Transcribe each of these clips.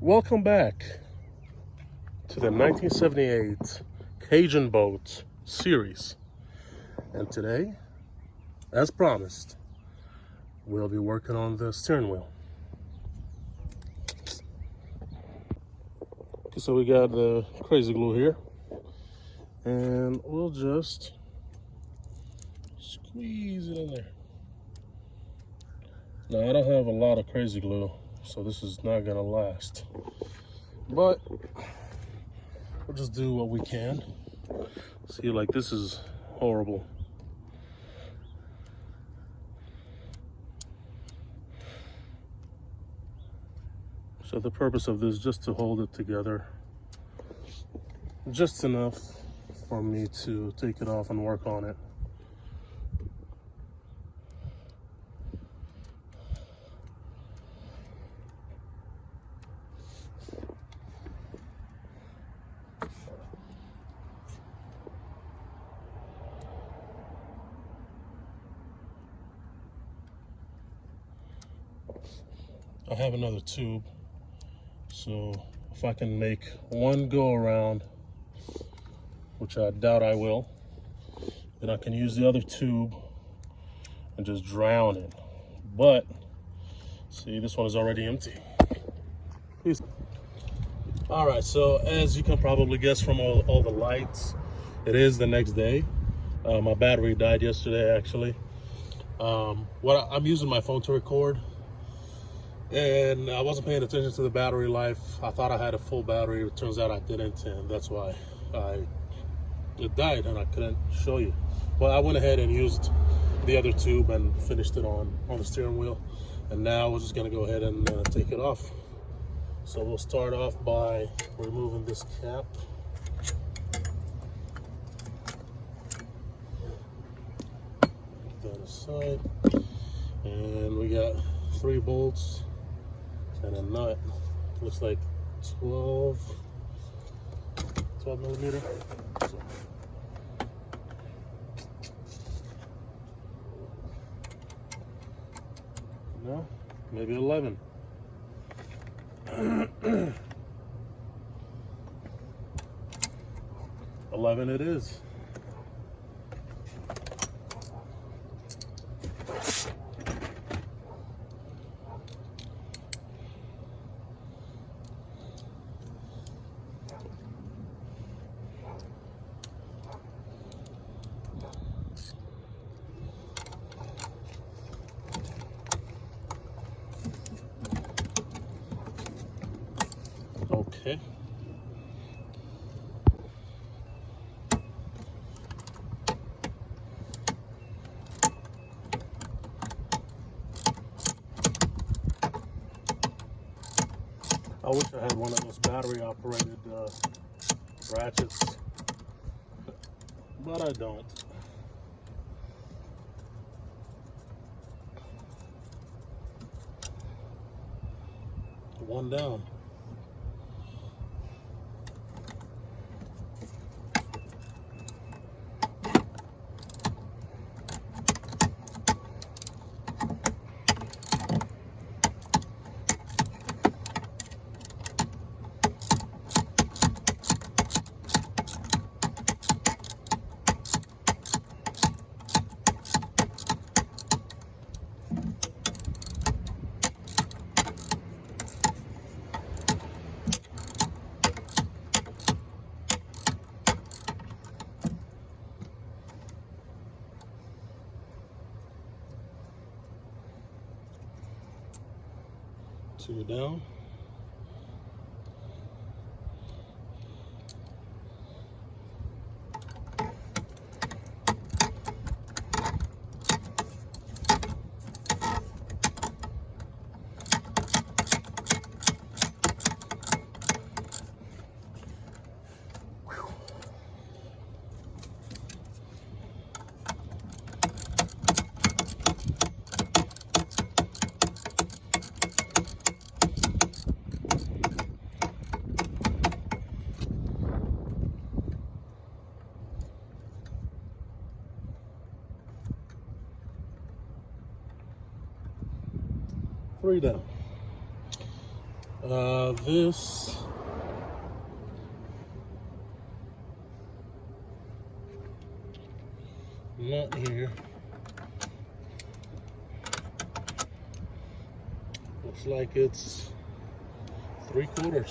Welcome back to the 1978 Cajun boat series. And today, as promised, we'll be working on the steering wheel. Okay, so we got the crazy glue here, and we'll just squeeze it in there. Now, I don't have a lot of crazy glue, so this is not gonna last, but we'll just do what we can. See, like, this is horrible. So the purpose of this is just to hold it together, just enough for me to take it off and work on it. I have another tube, so if I can make one go around, which I doubt I will, then I can use the other tube and just drown it. But see, this one is already empty. Please. All right, so as you can probably guess from all the lights, it is the next day. My battery died yesterday, actually. I'm using my phone to record, and I wasn't paying attention to the battery life. I thought I had a full battery. It turns out I didn't, and that's why it died and I couldn't show you. But I went ahead and used the other tube and finished it on the steering wheel. And now we're just gonna go ahead and take it off. So we'll start off by removing this cap. Put that aside. And we got 3 bolts and a nut. Looks like 12 millimeter. So, no, maybe 11. 11 it is. Okay. I wish I had one of those battery operated ratchets, but I don't. One down. Two down. Three down. This nut here looks like it's 3/4.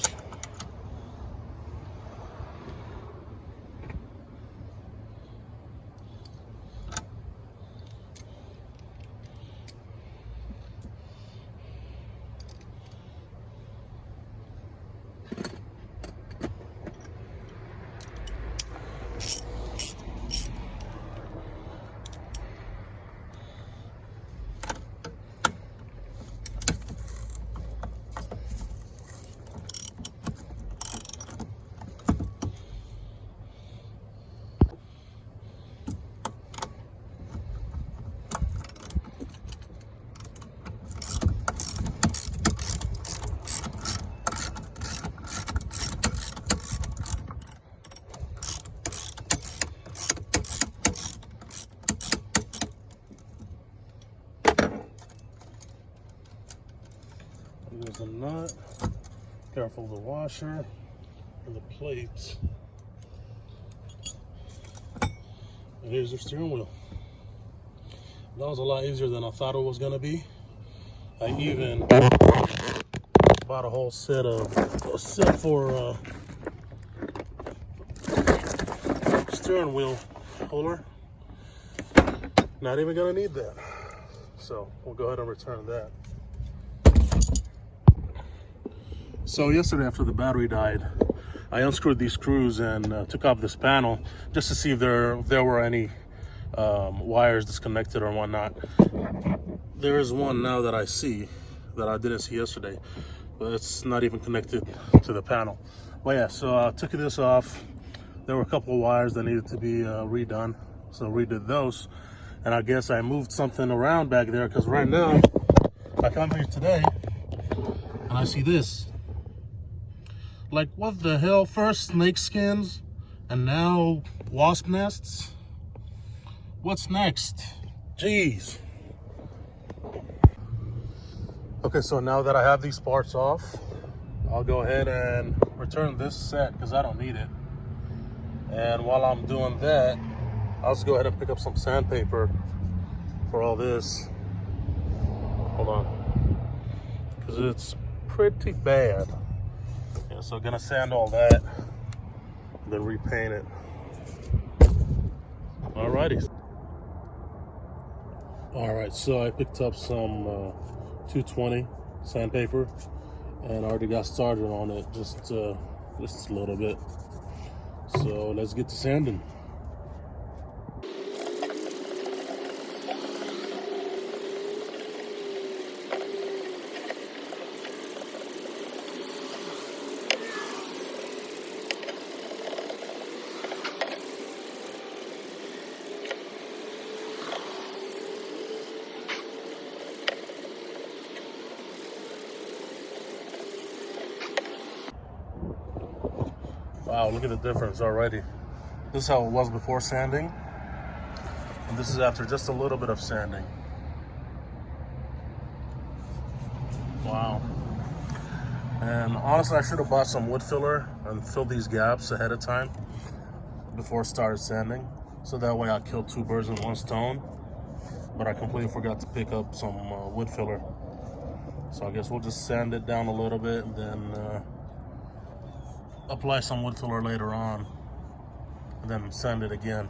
There's a nut. Careful of the washer and the plates. And here's your steering wheel. That was a lot easier than I thought it was gonna be. I even bought a whole set for steering wheel holder. Not even gonna need that. So we'll go ahead and return that. So yesterday after the battery died, I unscrewed these screws and took off this panel just to see if there were any wires disconnected or whatnot. There is one now that I see that I didn't see yesterday, but it's not even connected to the panel. But yeah, so I took this off. There were a couple of wires that needed to be redone, so I redid those. And I guess I moved something around back there because right now I come here today and I see this. Like, what the hell? First snake skins and now wasp nests? What's next? Jeez. Okay, so now that I have these parts off, I'll go ahead and return this set because I don't need it. And while I'm doing that, I'll just go ahead and pick up some sandpaper for all this. Hold on. Because it's pretty bad. Yeah, so gonna sand all that, and then repaint it. Alrighty. Alright, so I picked up some 220 sandpaper, and I already got started on it just a little bit. So let's get to sanding. Wow, look at the difference already. This is how it was before sanding, and this is after just a little bit of sanding. Wow. And honestly, I should have bought some wood filler and filled these gaps ahead of time before I started sanding, so that way I killed two birds in one stone. But I completely forgot to pick up some wood filler. So I guess we'll just sand it down a little bit and then apply some wood filler later on, and then sand it again.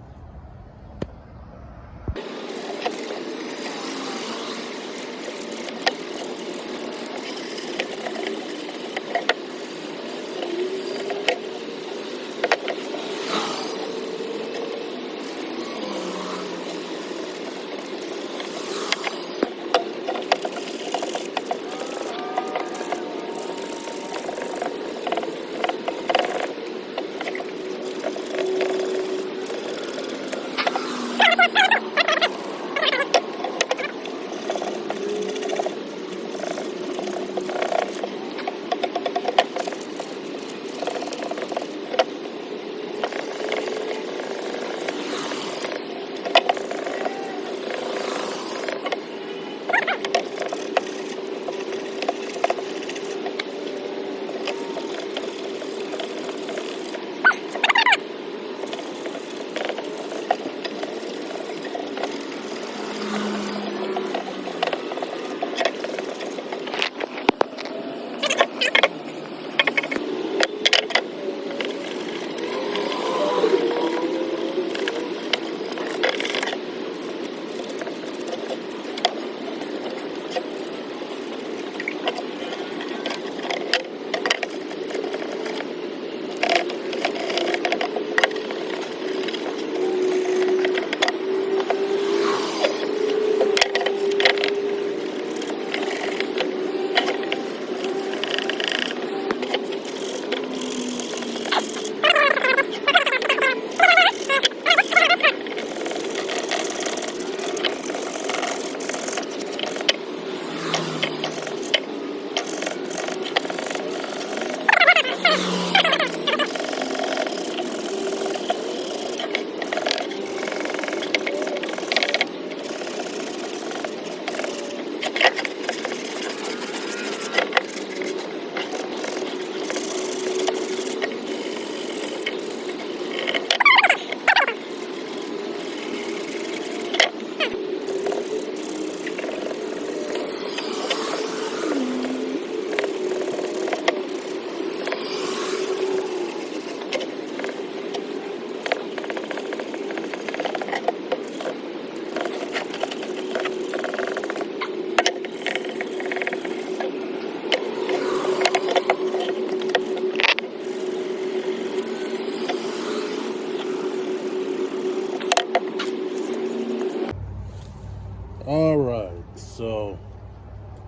All right, so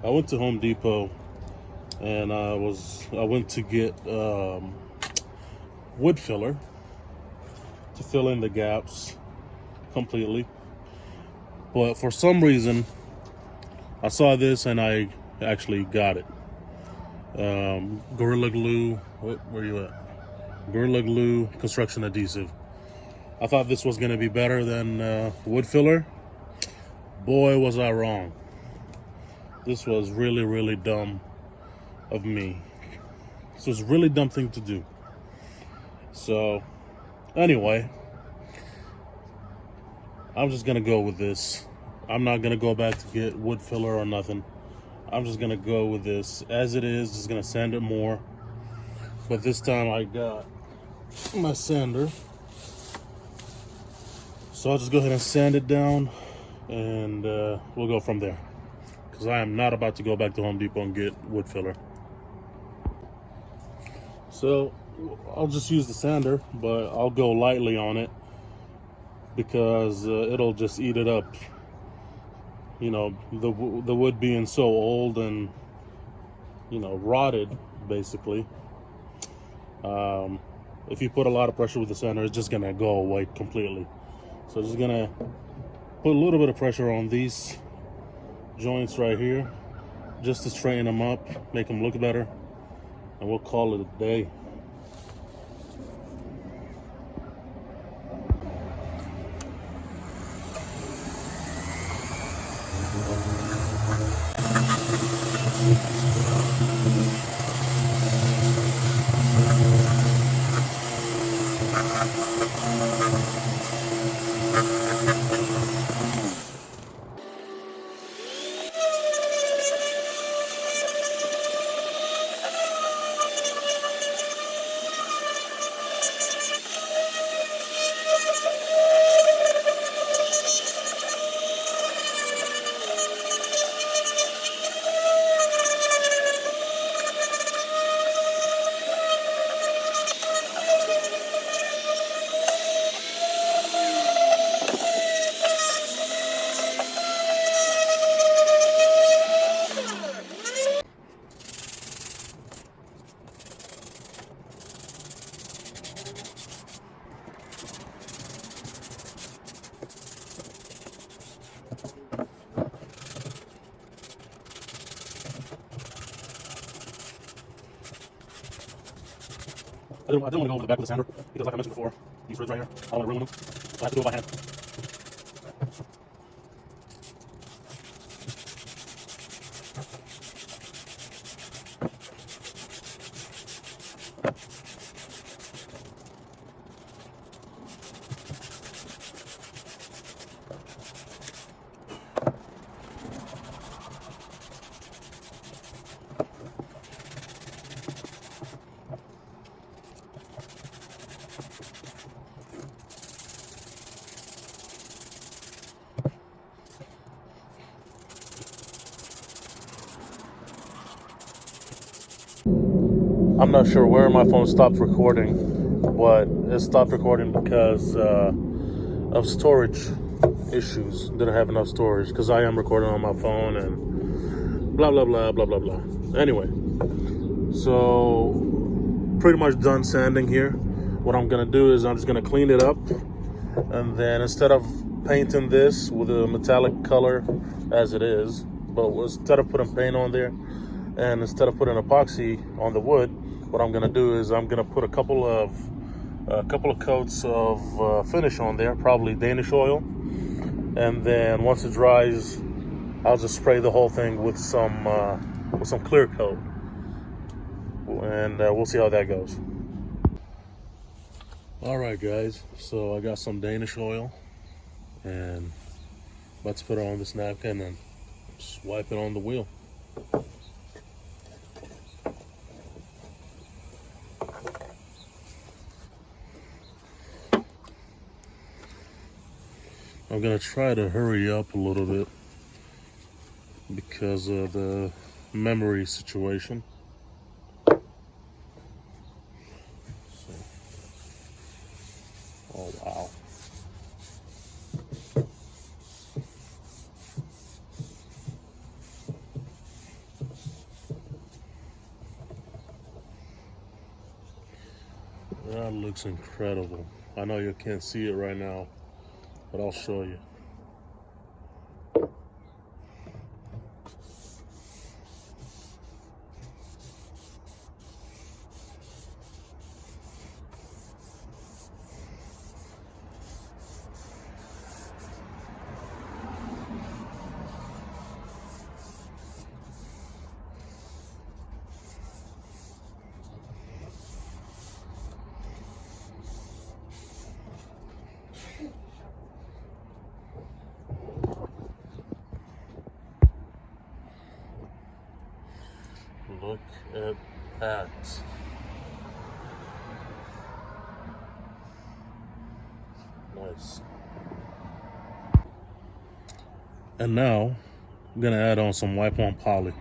I went to Home Depot and I went to get wood filler to fill in the gaps completely. But for some reason, I saw this and I actually got it. Gorilla Glue, where you at? Gorilla Glue construction adhesive. I thought this was gonna be better than wood filler. Boy, was I wrong. This was really, really dumb of me. This was a really dumb thing to do. So, anyway, I'm just gonna go with this. I'm not gonna go back to get wood filler or nothing. I'm just gonna go with this as it is. Just gonna sand it more. But this time I got my sander. So I'll just go ahead and sand it down and we'll go from there. Because I am not about to go back to Home Depot and get wood filler. So I'll just use the sander, but I'll go lightly on it because it'll just eat it up. You know, the wood being so old and, you know, rotted, basically. If you put a lot of pressure with the sander, it's just gonna go away completely. So just gonna put a little bit of pressure on these joints right here, just to straighten them up, make them look better, and we'll call it a day. I didn't want to go over the back with the sander because, like I mentioned before, these ribs right here, I don't want to ruin them. So I have to do it by hand. I'm not sure where my phone stopped recording, but it stopped recording because of storage issues. Didn't have enough storage because I am recording on my phone and blah, blah, blah, blah, blah, blah. Anyway, so pretty much done sanding here. What I'm going to do is I'm just going to clean it up. And then instead of painting this with a metallic color as it is, but instead of putting paint on there, And instead of putting epoxy on the wood, what I'm gonna do is I'm gonna put a couple of coats of finish on there, probably Danish oil, and then once it dries, I'll just spray the whole thing with some clear coat, and we'll see how that goes. All right, guys. So I got some Danish oil, and let's put it on this napkin and just wipe it on the wheel. I'm gonna try to hurry up a little bit because of the memory situation. Oh wow. That looks incredible. I know you can't see it right now, but I'll show you. Look at that. Nice. And now I'm gonna add on some wipe on poly.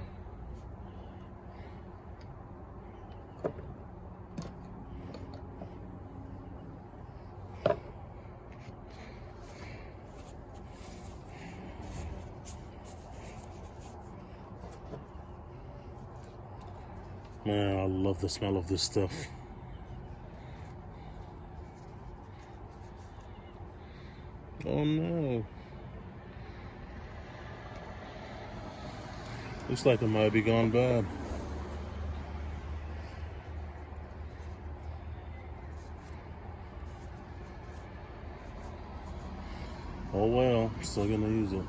Man, I love the smell of this stuff. Oh no. Looks like it might be gone bad. Oh well, still gonna use it.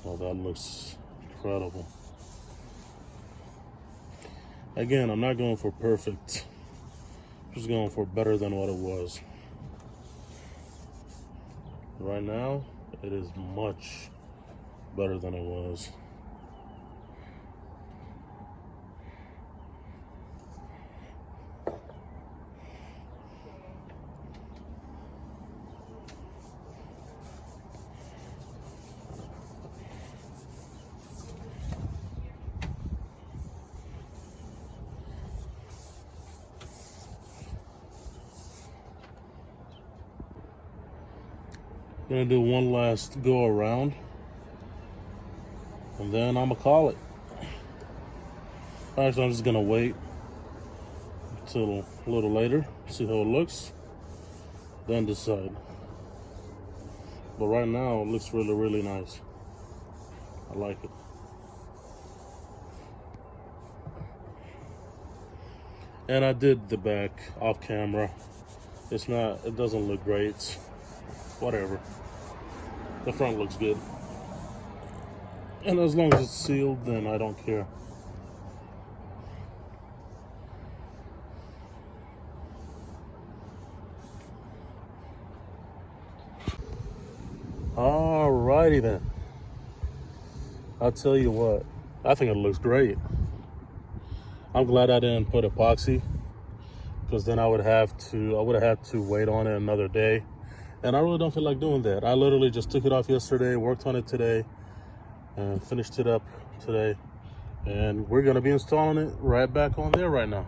Oh, that looks incredible. Again, I'm not going for perfect. I'm just going for better than what it was. Right now, it is much better than it was. Gonna do one last go around, and then I'm gonna call it. Actually, I'm just gonna wait until a little later, see how it looks, then decide. But right now, it looks really, really nice. I like it. And I did the back off camera. It doesn't look great. Whatever. The front looks good. And as long as it's sealed, then I don't care. Alrighty then. I'll tell you what, I think it looks great. I'm glad I didn't put epoxy, because then I would have had to wait on it another day. And I really don't feel like doing that. I literally just took it off yesterday, worked on it today, and finished it up today. And we're gonna be installing it right back on there right now.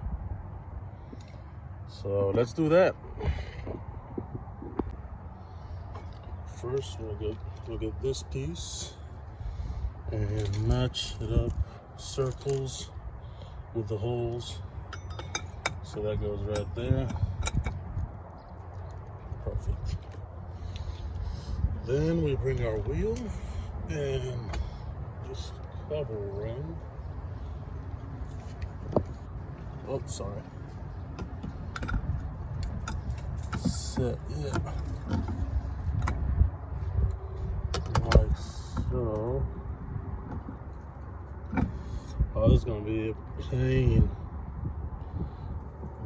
So let's do that. First, we'll get this piece and match it up, circles with the holes. So that goes right there. Perfect. Then we bring our wheel and just cover around. Oh, sorry. Set it like so. Oh, this is gonna be a pain.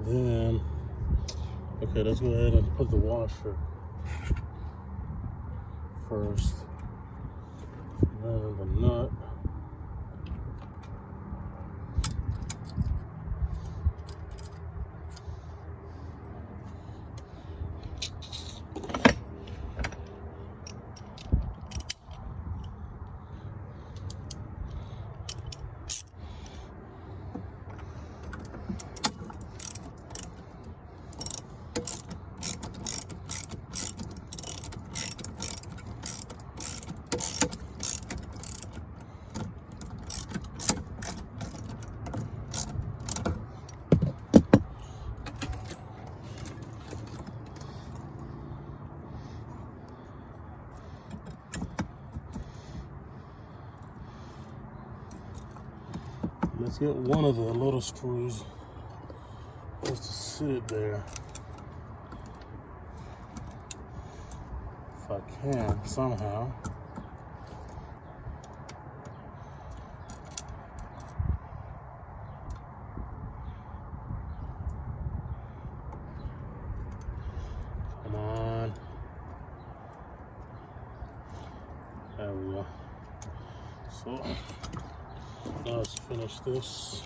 Then, okay, let's go ahead and put the washer first. Then the nut. Let's get one of the little screws just to sit there. If I can, somehow. Come on. There we go. So, now let's finish this.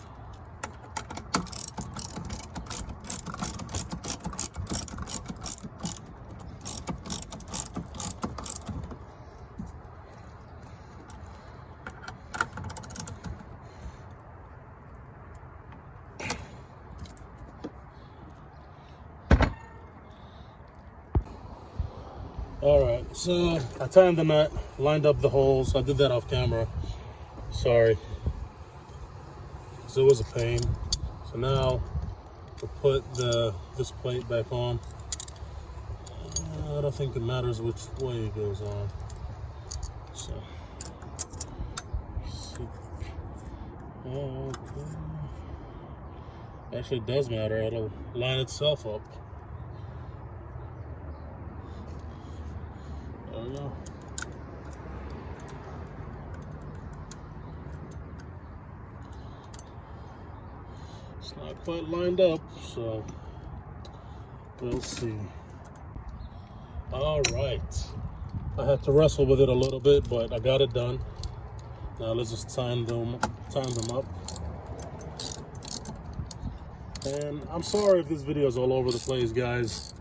All right, so I tightened the nut, lined up the holes. I did that off camera. Sorry. So it was a pain. So now we'll put this plate back on. I don't think it matters which way it goes on. So, let's see. Okay. Actually, it does matter. It'll line itself up. There we go. It's not quite lined up, so we'll see. All right. I had to wrestle with it a little bit, but I got it done. Now let's just time them up. And I'm sorry if this video is all over the place, guys.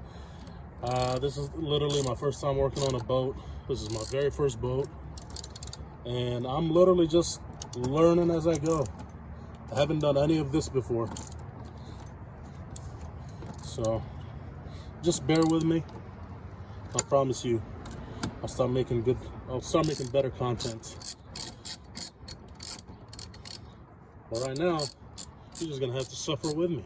This is literally my first time working on a boat. This is my very first boat. And I'm literally just learning as I go. I haven't done any of this before. So just bear with me. I promise you, I'll start making better content. But right now, you're just gonna have to suffer with me.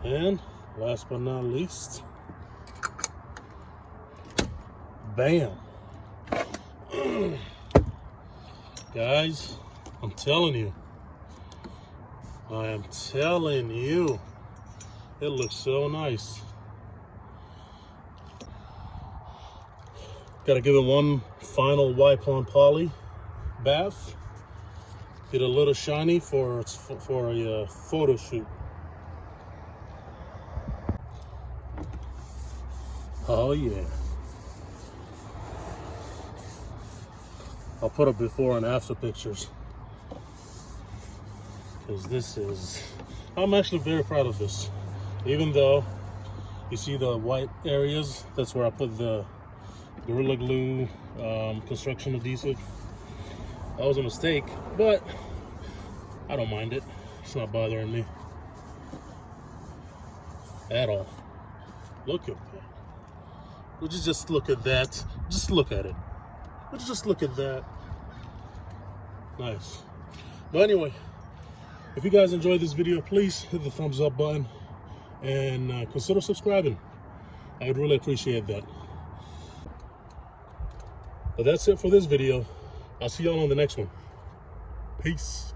And last but not least, bam. Guys, I'm telling you, I am telling you, it looks so nice. Gotta give it one final wipe on poly bath. Get a little shiny for a photo shoot. Oh yeah. I'll put up before and after pictures. Because I'm actually very proud of this. Even though you see the white areas, that's where I put the Gorilla Glue construction adhesive. That was a mistake, but I don't mind it. It's not bothering me at all. Look at that. Would you just look at that? Just look at it. Would you just look at that? Nice. But anyway, if you guys enjoyed this video, please hit the thumbs up button and consider subscribing. I would really appreciate that. But that's it for this video. I'll see y'all on the next one. Peace.